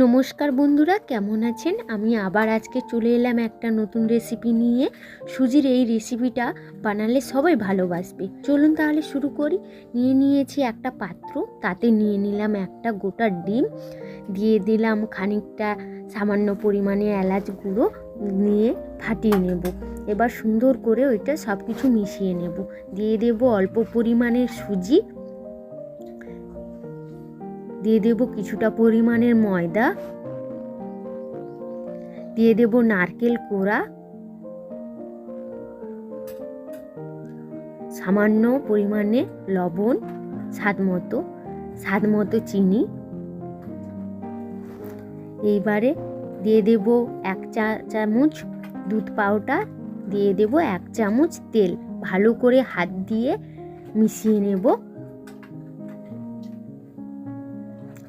নমস্কার বন্ধুরা, কেমন আছেন? আমি আবার আজকে চলে এলাম একটা নতুন রেসিপি নিয়ে। সুজির এই রেসিপিটা বানালে সবাই ভালোবাসবে। চলুন তাহলে শুরু করি। নিয়েছি একটা পাত্র, তাতে নিয়ে নিলাম একটা গোটা ডিম, দিয়ে দিলাম খানিকটা সামান্য পরিমাণে এলাচ গুঁড়ো, নিয়ে ফাটিয়ে নেব। এবার সুন্দর করে ওইটা সব কিছু মিশিয়ে নেব। দিয়ে দেব অল্প পরিমাণের সুজি, দিয়ে দেব কিছুটা পরিমাণের ময়দা, দিয়ে দেব নারকেল কোড়া, সামান্য পরিমাণে লবণ, স্বাদ মতো চিনি। এইবারে দিয়ে দেব 1 চা চামচ দুধ পাউডার, দিয়ে দেব 1 চামচ তেল। ভালো করে হাত দিয়ে মিশিয়ে নেব।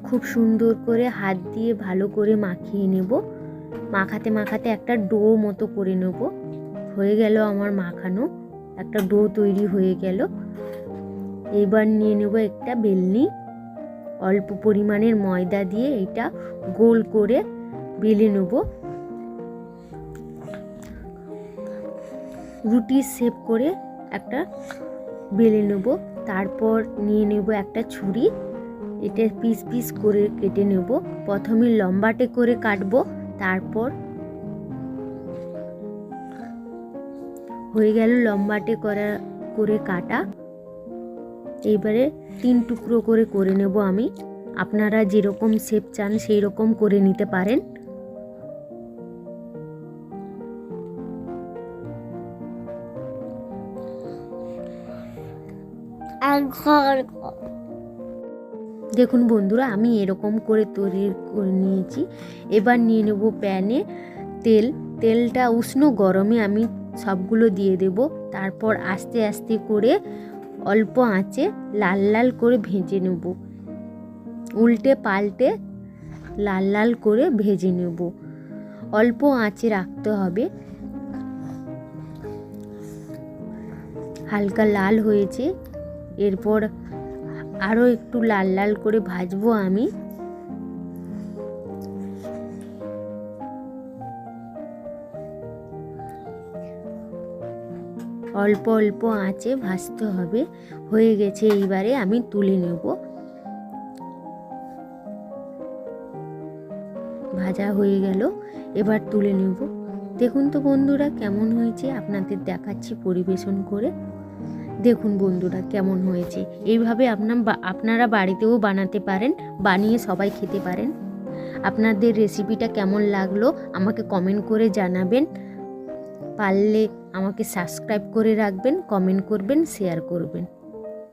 খুব সুন্দর করে হাত দিয়ে ভালো করে মাখিয়ে নেব। মাখাতে মাখাতে একটা ডো মতো করে নেব। হয়ে গেল আমার মাখানো, একটা ডো তৈরি হয়ে গেল। এবার নিয়ে নেব একটা বেলনি, অল্প পরিমাণের ময়দা দিয়ে এটা গোল করে বেলে নেব। রুটির শেপ করে একটা বেলে নেব। তারপর নিয়ে নেব একটা ছুরি, এটা পিস পিস করে কেটে নেব। প্রথমে লম্বাটে করে কাটবো, তারপর হয়ে গেল লম্বাটে করে কাটা। এইবারে 3 টুকরো করে নেব আমি। আপনারা যেরকম শেপ চান সেই রকম করে নিতে পারেন। দেখুন বন্ধুরা, আমি এরকম করে তৈরি করে নিয়েছি। এবার নিয়ে নেব প্যানে তেলটা উষ্ণ গরমে আমি সবগুলো দিয়ে দেব। তারপর আস্তে আস্তে করে অল্প আঁচে লাল লাল করে ভেজে নেব। উল্টে পাল্টে লাল লাল করে ভেজে নেব। অল্প আঁচে রাখতে হবে। হালকা লাল হয়েছে, এরপর আরও একটু লাল লাল করে ভাজবো আমি। অল্প অল্প আঁচে ভাজতে হবে। হয়ে গেছে, এইবারে আমি তুলে নেব। ভাজা হয়ে গেল, এবার তুলে নেব। দেখুন তো বন্ধুরা কেমন হয়েছে, আপনাদের দেখাচ্ছি পরিবেশন করে। দেখুন বন্ধুরা কেমন হয়েছে। এইভাবে আপনারা বাড়িতেও বানাতে পারেন, বানিয়ে সবাই খেতে পারেন। আপনাদের রেসিপিটা কেমন লাগলো আমাকে কমেন্ট করে জানাবেন। পারলে আমাকে সাবস্ক্রাইব করে রাখবেন, কমেন্ট করবেন, শেয়ার করবেন।